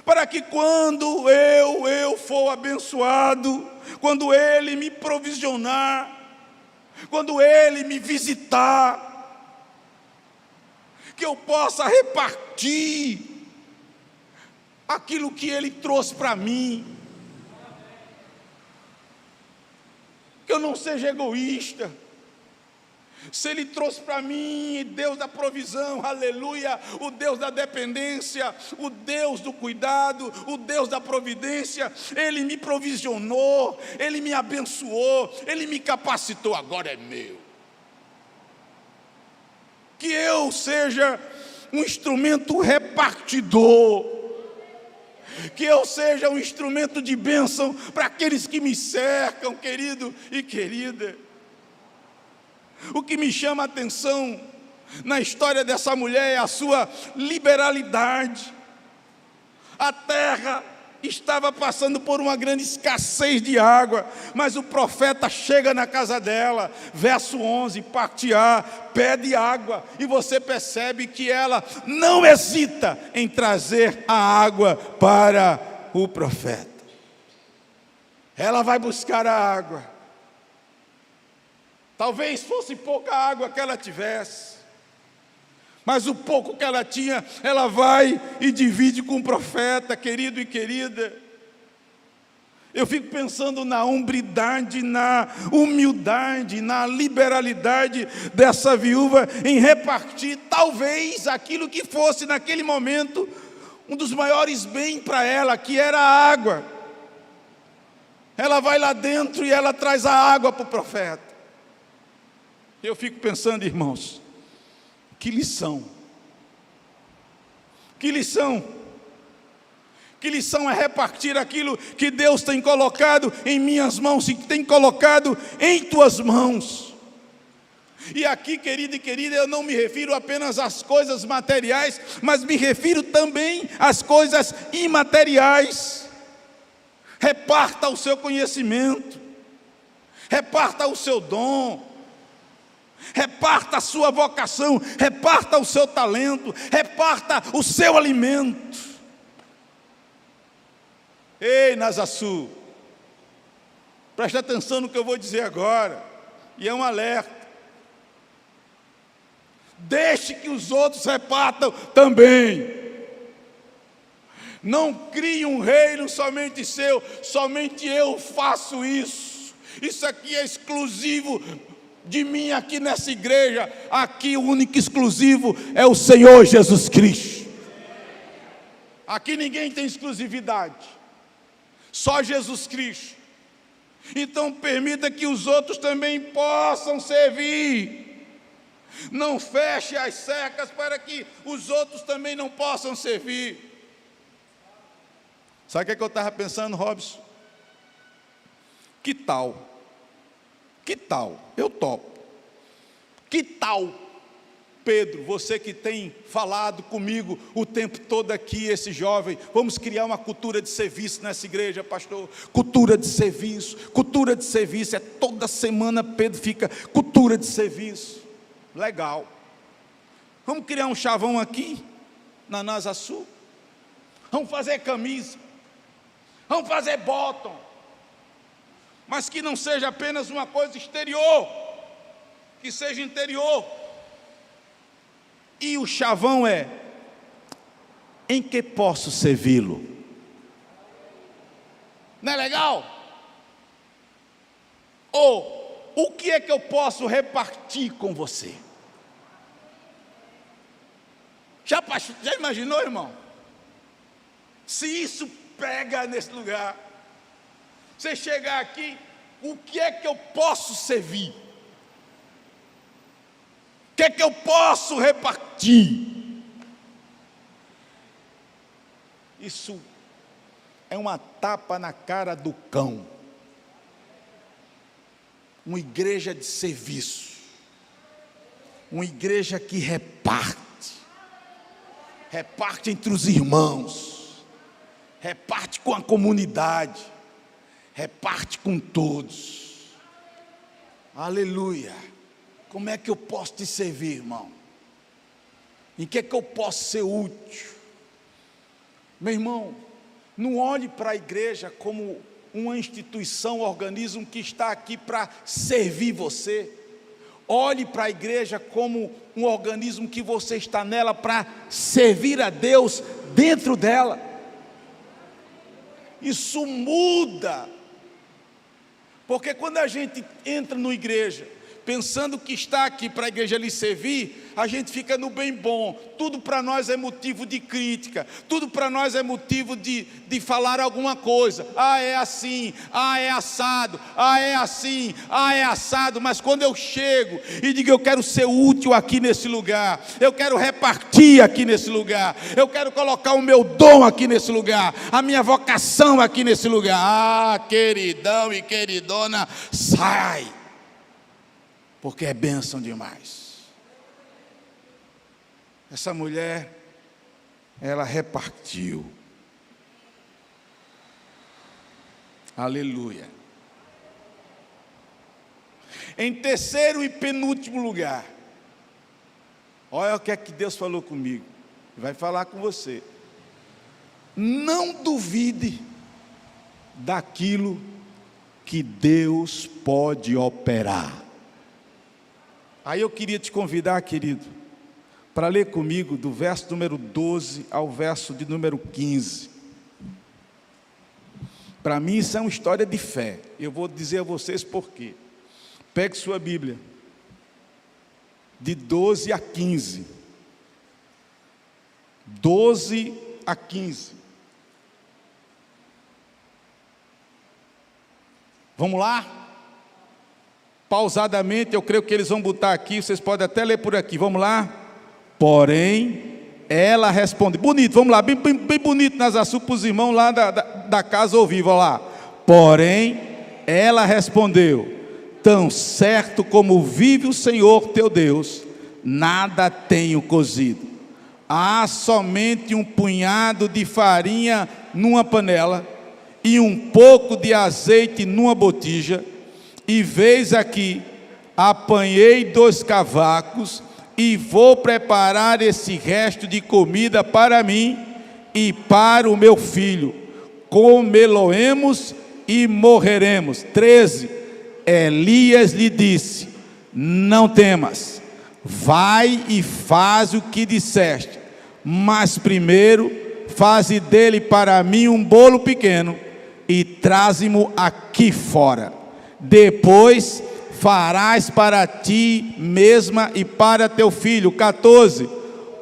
para que quando eu for abençoado, quando Ele me provisionar, quando Ele me visitar, que eu possa repartir aquilo que Ele trouxe para mim, que eu não seja egoísta. Se Ele trouxe para mim, Deus da provisão, aleluia, o Deus da dependência, o Deus do cuidado, o Deus da providência, Ele me provisionou, Ele me abençoou, Ele me capacitou, agora é meu. Que eu seja um instrumento repartidor, que eu seja um instrumento de bênção para aqueles que me cercam, querido e querida. O que me chama a atenção na história dessa mulher é a sua liberalidade. A terra estava passando por uma grande escassez de água, mas o profeta chega na casa dela, verso 11, parte A, pede água, e você percebe que ela não hesita em trazer a água para o profeta. Ela vai buscar a água. Talvez fosse pouca água que ela tivesse, mas o pouco que ela tinha, ela vai e divide com o profeta. Querido e querida, eu fico pensando na hombridade, na humildade, na liberalidade dessa viúva em repartir talvez aquilo que fosse naquele momento um dos maiores bens para ela, que era a água. Ela vai lá dentro e ela traz a água para o profeta. Eu fico pensando, irmãos, que lição, que lição, que lição é repartir aquilo que Deus tem colocado em minhas mãos e que tem colocado em tuas mãos. E aqui, querido e querida, eu não me refiro apenas às coisas materiais, mas me refiro também às coisas imateriais. Reparta o seu conhecimento, reparta o seu dom, reparta a sua vocação, reparta o seu talento, reparta o seu alimento. Ei, Nazaçu, preste atenção no que eu vou dizer agora, e é um alerta. Deixe que os outros repartam também. Não crie um reino somente seu, somente eu faço isso. Isso aqui é exclusivo de mim aqui nessa igreja. Aqui o único exclusivo é o Senhor Jesus Cristo. Aqui ninguém tem exclusividade, só Jesus Cristo. Então permita que os outros também possam servir. Não feche as cercas para que os outros também não possam servir. Sabe o que eu estava pensando, Robson? Que tal, eu topo, que tal, Pedro, você que tem falado comigo o tempo todo aqui, esse jovem, vamos criar uma cultura de serviço nessa igreja, pastor, cultura de serviço, é toda semana Pedro fica, cultura de serviço, legal, vamos criar um chavão aqui, na Nazaçu, vamos fazer camisa, vamos fazer bottom, mas que não seja apenas uma coisa exterior, que seja interior. E o chavão é: em que posso servi-lo? Não é legal? Ou o que é que eu posso repartir com você? Já imaginou, irmão? Se isso pega nesse lugar, você chegar aqui, o que é que eu posso servir? O que é que eu posso repartir? Isso é uma tapa na cara do cão. Uma igreja de serviço, uma igreja que reparte entre os irmãos, reparte com a comunidade, reparte com todos. Aleluia. Como é que eu posso te servir, irmão? Em que é que eu posso ser útil? Meu irmão, não olhe para a igreja como uma instituição, um organismo que está aqui para servir você. Olhe para a igreja como um organismo que você está nela para servir a Deus dentro dela. Isso muda, porque quando a gente entra numa igreja pensando que está aqui para a igreja lhe servir, a gente fica no bem bom, tudo para nós é motivo de crítica, tudo para nós é motivo de falar alguma coisa, é assim, é assado, é assim, é assado, mas quando eu chego e digo eu quero ser útil aqui nesse lugar, eu quero repartir aqui nesse lugar, eu quero colocar o meu dom aqui nesse lugar, a minha vocação aqui nesse lugar, queridão e queridona, sai, porque é bênção demais. Essa mulher, ela repartiu. Aleluia. Em terceiro e penúltimo lugar, olha o que é que Deus falou comigo, vai falar com você. Não duvide daquilo que Deus pode operar. Aí eu queria te convidar, querido, para ler comigo do verso número 12 ao verso de número 15. Para mim isso é uma história de fé. Eu vou dizer a vocês por quê. Pegue sua Bíblia, de 12 a 15. 12 a 15. Vamos lá? Pausadamente, eu creio que eles vão botar aqui, vocês podem até ler por aqui, vamos lá? Porém, ela responde, bonito, vamos lá, bem bonito nas açúcares para os irmãos lá da casa ouvir, vamos lá. Porém, ela respondeu, tão certo como vive o Senhor teu Deus, nada tenho cozido. Há somente um punhado de farinha numa panela, e um pouco de azeite numa botija, e veis aqui, apanhei 2 cavacos, e vou preparar esse resto de comida para mim, e para o meu filho, comê-lo-emos e morreremos. 13, Elias lhe disse, não temas, vai e faz o que disseste, mas primeiro, faze dele para mim um bolo pequeno, e traze-mo aqui fora. Depois farás para ti mesma e para teu filho. 14,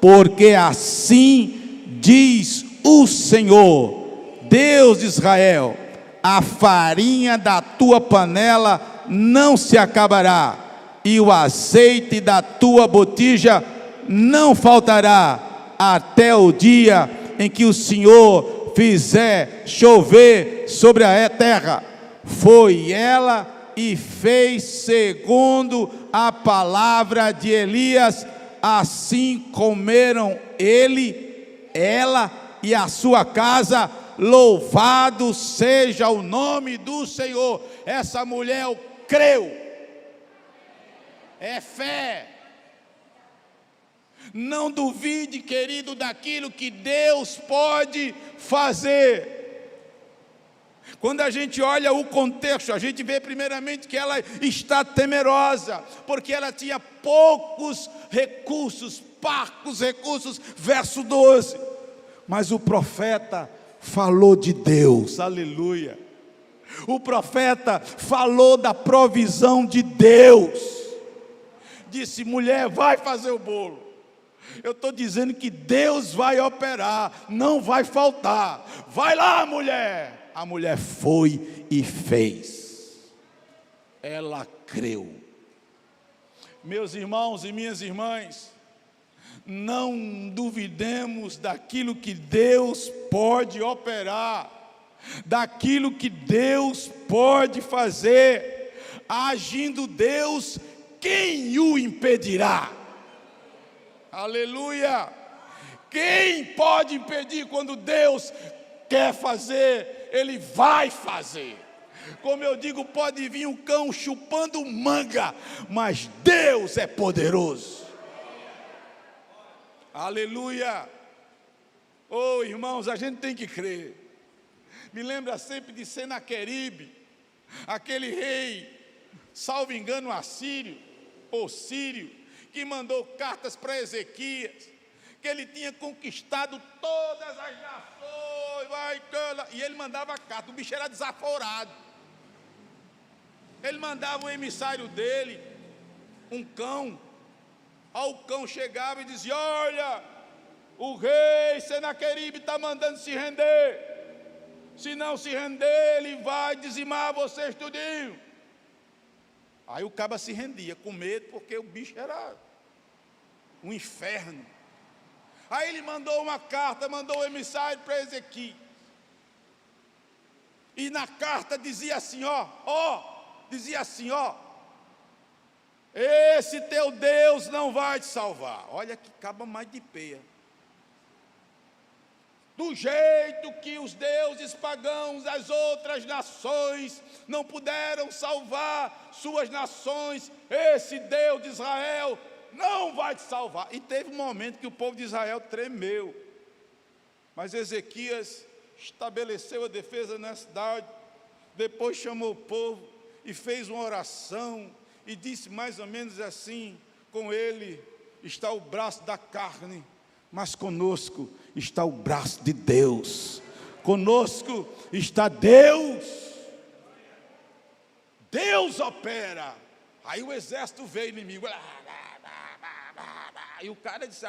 porque assim diz o Senhor, Deus de Israel, a farinha da tua panela não se acabará, e o azeite da tua botija não faltará, até o dia em que o Senhor fizer chover sobre a terra. Foi ela e fez segundo a palavra de Elias. Assim comeram ele, ela e a sua casa. Louvado seja o nome do Senhor. Essa mulher creu, é fé. Não duvide, querido, daquilo que Deus pode fazer. Quando a gente olha o contexto, a gente vê primeiramente que ela está temerosa, porque ela tinha poucos recursos, parcos recursos, verso 12. Mas o profeta falou de Deus, aleluia. O profeta falou da provisão de Deus. Disse, mulher, vai fazer o bolo. Eu estou dizendo que Deus vai operar, não vai faltar. Vai lá, mulher. A mulher foi e fez. Ela creu. Meus irmãos e minhas irmãs, não duvidemos daquilo que Deus pode operar, daquilo que Deus pode fazer. Agindo Deus, quem o impedirá? Aleluia! Quem pode impedir quando Deus quer fazer? Ele vai fazer. Como eu digo, pode vir um cão chupando manga, mas Deus é poderoso. Aleluia! Oh, irmãos, a gente tem que crer. Me lembra sempre de Senaqueribe, aquele rei, salvo engano, assírio ou sírio, que mandou cartas para Ezequias, que ele tinha conquistado todas as nações, e ele mandava carta, o bicho era desaforado. Ele mandava um emissário dele, um cão. Aí o cão chegava e dizia, olha, o rei Senaqueribe está mandando se render. Se não se render, ele vai dizimar vocês tudinho. Aí o caba se rendia com medo, porque o bicho era um inferno. Aí ele mandou uma carta, mandou um emissário para Ezequias. E na carta dizia assim, dizia assim, esse teu Deus não vai te salvar. Olha que caba mais de peia. do jeito que os deuses pagãos das outras nações não puderam salvar suas nações, esse Deus de Israel não vai te salvar. E teve um momento que o povo de Israel tremeu, mas Ezequias estabeleceu a defesa na cidade, depois chamou o povo e fez uma oração, e disse mais ou menos assim: com ele está o braço da carne, mas conosco está o braço de Deus, conosco está Deus, Deus opera. Aí o exército veio inimigo, e o cara disse: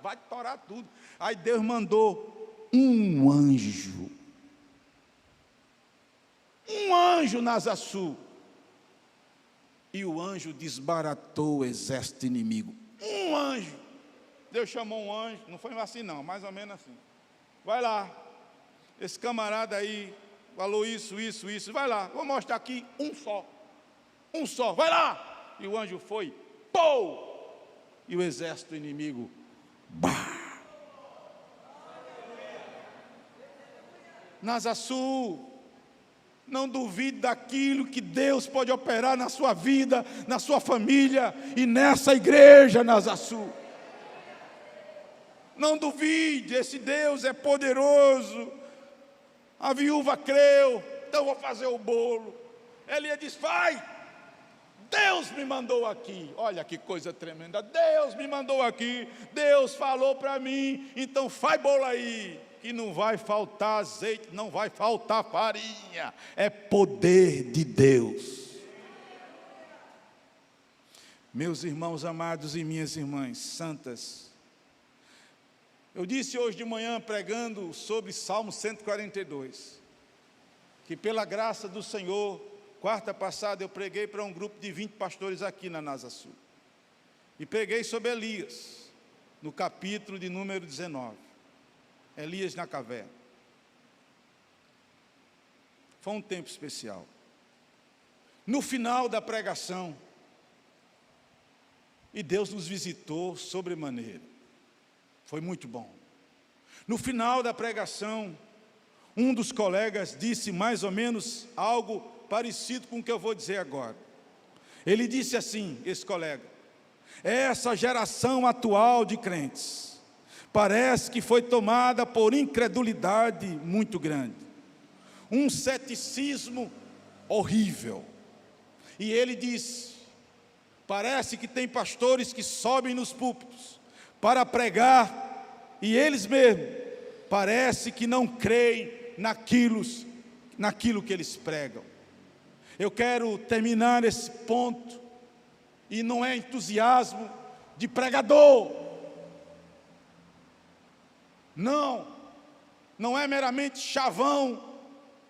vai torar tudo. Aí Deus mandou um anjo Nazaçu, e o anjo desbaratou o exército inimigo. Um anjo. Deus chamou um anjo, não foi assim não, mais ou menos assim: vai lá, esse camarada aí falou isso, vai lá, vou mostrar aqui um só, vai lá. E o anjo foi, pô! E o exército inimigo, bah! Nazaçu, não duvide daquilo que Deus pode operar na sua vida, na sua família e nessa igreja, Nazaçu. Não duvide, esse Deus é poderoso. A viúva creu, então vou fazer o bolo. Ele disse: vai, Deus me mandou aqui. Olha que coisa tremenda, Deus me mandou aqui, Deus falou para mim, então faz bolo aí, que não vai faltar azeite, não vai faltar farinha. É poder de Deus. Meus irmãos amados e minhas irmãs santas, eu disse hoje de manhã, pregando sobre Salmo 142, que pela graça do Senhor, quarta passada eu preguei para um grupo de 20 pastores aqui na Nazaçu, e preguei sobre Elias, no capítulo de número 19, Elias na caverna. Foi um tempo especial. No final da pregação, e Deus nos visitou sobremaneira, foi muito bom. No final da pregação, um dos colegas disse mais ou menos algo parecido com o que eu vou dizer agora. Ele disse assim, esse colega: essa geração atual de crentes parece que foi tomada por incredulidade muito grande, um ceticismo horrível. E ele disse: parece que tem pastores que sobem nos púlpitos para pregar, e eles mesmos parece que não creem naquilo que eles pregam. Eu quero terminar esse ponto, e não é entusiasmo de pregador, não é meramente chavão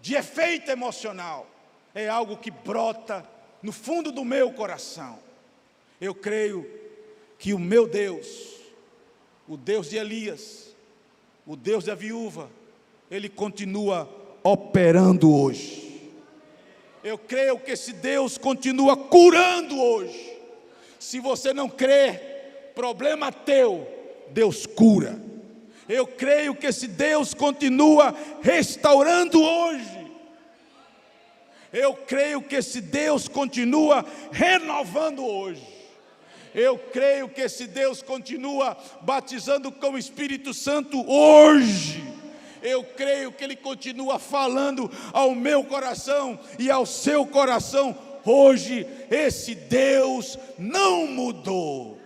de efeito emocional, é algo que brota no fundo do meu coração. Eu creio que o meu Deus, o Deus de Elias, o Deus da viúva, Ele continua operando hoje. Eu creio que esse Deus continua curando hoje. Se você não crê, problema teu, Deus cura. Eu creio que esse Deus continua restaurando hoje. Eu creio que esse Deus continua renovando hoje. Eu creio que esse Deus continua batizando com o Espírito Santo hoje. Eu creio que Ele continua falando ao meu coração e ao seu coração hoje. Esse Deus não mudou.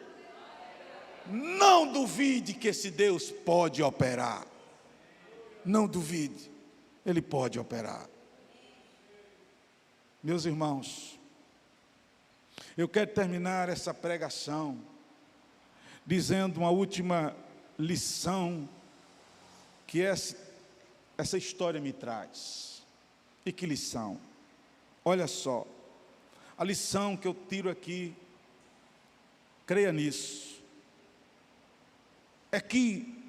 Não duvide que esse Deus pode operar. Não duvide, Ele pode operar. Meus irmãos, eu quero terminar essa pregação dizendo uma última lição que essa história me traz. E que lição? Olha só, a lição que eu tiro aqui, creia nisso, é que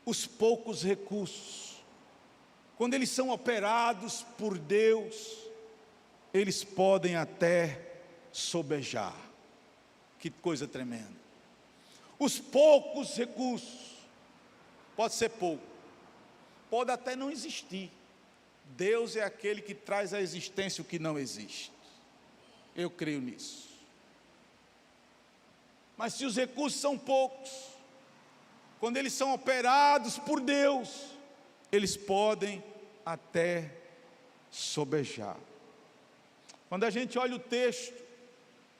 os poucos recursos, quando eles são operados por Deus, eles podem até sobejar. Que coisa tremenda. Os poucos recursos, pode ser pouco, pode até não existir. Deus é aquele que traz à existência o que não existe. Eu creio nisso. Mas se os recursos são poucos, quando eles são operados por Deus, eles podem até sobejar. Quando a gente olha o texto,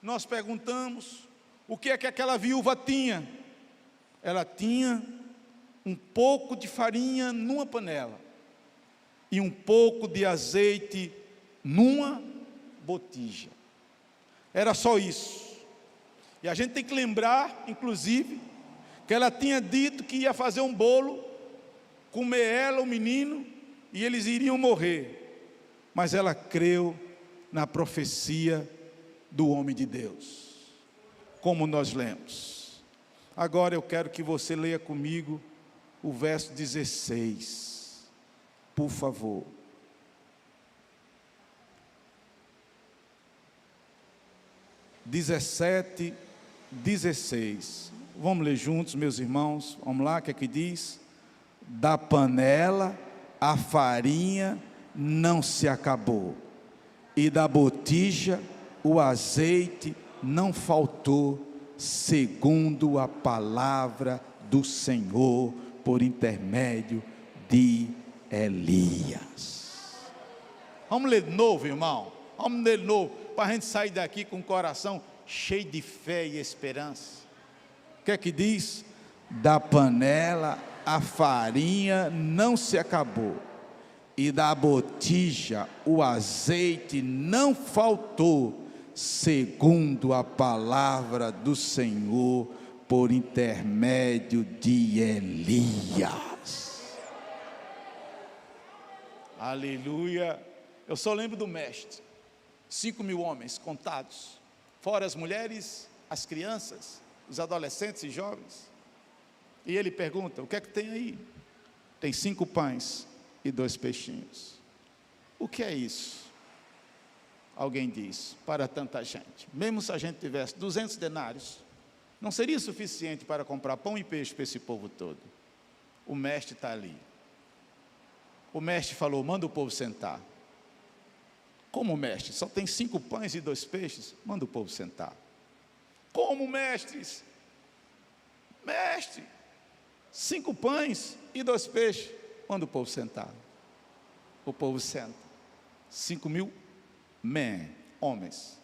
nós perguntamos, o que é que aquela viúva tinha? Ela tinha um pouco de farinha numa panela e um pouco de azeite numa botija. Era só isso. E a gente tem que lembrar, inclusive, que ela tinha dito que ia fazer um bolo, comer ela, o menino, e eles iriam morrer. Mas ela creu na profecia do homem de Deus, como nós lemos. Agora eu quero que você leia comigo o verso 16, por favor. (17, 16). Vamos ler juntos, meus irmãos. Vamos lá, o que é que diz? Da panela a farinha não se acabou, e da botija o azeite não faltou, segundo a palavra do Senhor, por intermédio de Elias. Vamos ler de novo, irmão. Vamos ler de novo, para a gente sair daqui com o coração cheio de fé e esperança. O que é que diz? Da panela a farinha não se acabou, e da botija o azeite não faltou, segundo a palavra do Senhor, por intermédio de Elias. Aleluia. Eu só lembro do mestre, 5.000 homens contados, fora as mulheres, as crianças, os adolescentes e jovens. E ele pergunta, o que é que tem aí? Tem 5 pães e 2 peixinhos. O que é isso? Alguém diz, para tanta gente, mesmo se a gente tivesse 200 denários, não seria suficiente para comprar pão e peixe para esse povo todo. O mestre está ali. O mestre falou, manda o povo sentar. Como, mestre? Só tem 5 pães e 2 peixes? Manda o povo sentar. Como, mestres? Mestre, 5 pães e 2 peixes. Manda o povo sentar. O povo senta. 5.000 homens.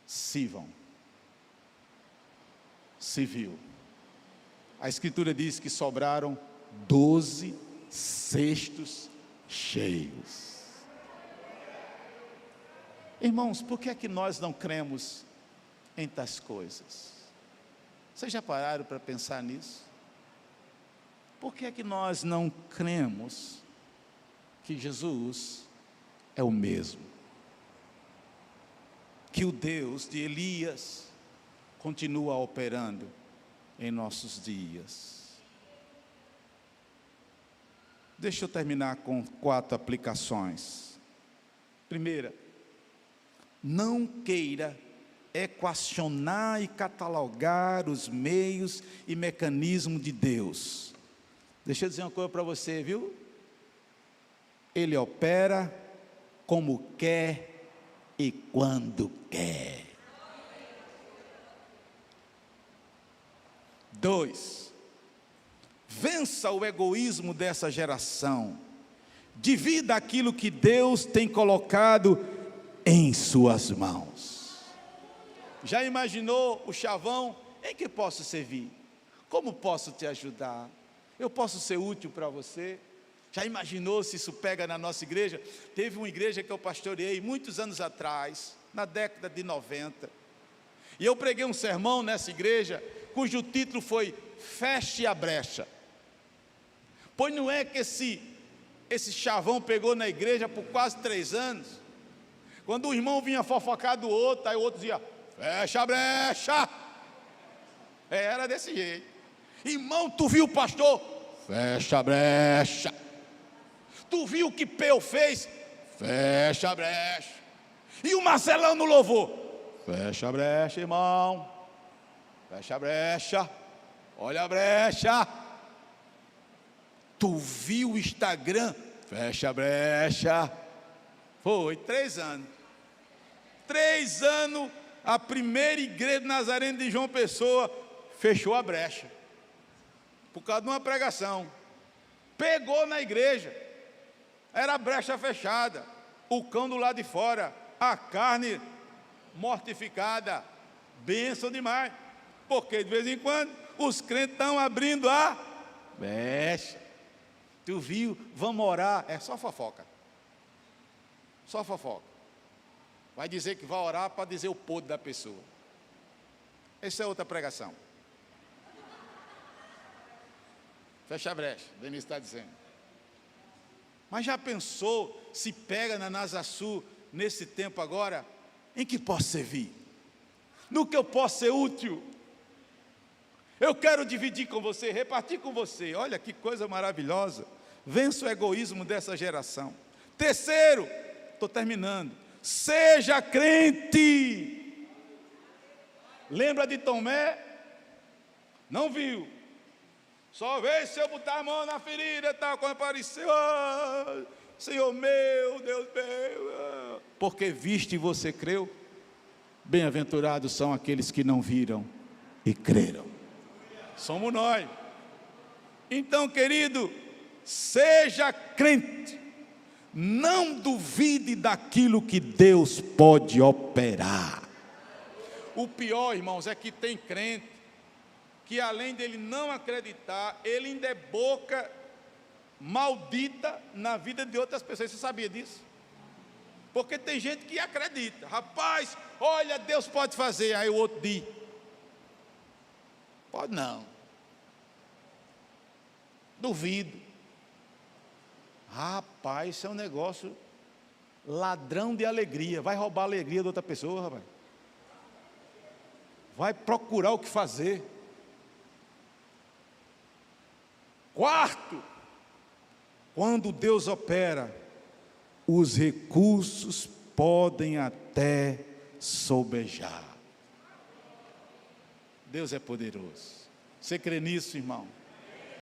Se viu. A Escritura diz que sobraram 12 cestos cheios. Irmãos, por que é que nós não cremos em tais coisas? Vocês já pararam para pensar nisso? Por que é que nós não cremos que Jesus é o mesmo? Que o Deus de Elias continua operando em nossos dias? Deixa eu terminar com 4 aplicações. Primeira, não queira equacionar e catalogar os meios e mecanismos de Deus. Deixa eu dizer uma coisa para você, viu? Ele opera como quer e quando quer. 2, vença o egoísmo dessa geração. Divida aquilo que Deus tem colocado em suas mãos. Já imaginou o chavão? Em que posso servir? Como posso te ajudar? Eu posso ser útil para você? Já imaginou se isso pega na nossa igreja? Teve uma igreja que eu pastoreei muitos anos atrás, na década de 90. E eu preguei um sermão nessa igreja, cujo título foi Feche a Brecha. Pois não é que esse chavão pegou na igreja por quase 3 anos. Quando o irmão vinha fofocar do outro, aí o outro dizia, fecha a brecha. Era desse jeito. Irmão, tu viu o pastor? Fecha a brecha. Tu viu o que Peu fez? Fecha a brecha. E o Marcelão no louvor? Fecha a brecha, irmão. Fecha a brecha. Olha a brecha. Tu viu o Instagram? Fecha a brecha. Foi 3 anos. 3 anos, a primeira igreja nazarena de João Pessoa fechou a brecha. Por causa de uma pregação. Pegou na igreja. Era a brecha fechada. O cão do lado de fora. A carne mortificada. Bênção demais. Porque de vez em quando os crentes estão abrindo a brecha. Tu viu? Vamos orar. É só fofoca. Só fofoca. Vai dizer que vai orar para dizer o podre da pessoa. Essa é outra pregação. Fecha a brecha, Denise está dizendo. Mas já pensou se pega na Nasa Sul nesse tempo agora? Em que posso servir? No que eu posso ser útil? Eu quero dividir com você, repartir com você. Olha que coisa maravilhosa. Vença o egoísmo dessa geração. Terceiro, estou terminando. Seja crente. Lembra de Tomé? Não viu. Só veio se eu botar a mão na ferida e tal, quando apareceu, oh, Senhor meu, Deus meu. Oh. Porque viste e você creu? Bem-aventurados são aqueles que não viram e creram. Somos nós. Então, querido, seja crente. Não duvide daquilo que Deus pode operar. O pior, irmãos, é que tem crente que além dele não acreditar, ele ainda é boca maldita na vida de outras pessoas. Você sabia disso? Porque tem gente que acredita. Rapaz, olha, Deus pode fazer. Aí o outro diz: pode não. Duvido. Rapaz, isso é um negócio ladrão de alegria. Vai roubar a alegria de outra pessoa, rapaz. Vai procurar o que fazer. Quarto, quando Deus opera, os recursos podem até sobejar. Deus é poderoso. Você crê nisso, irmão?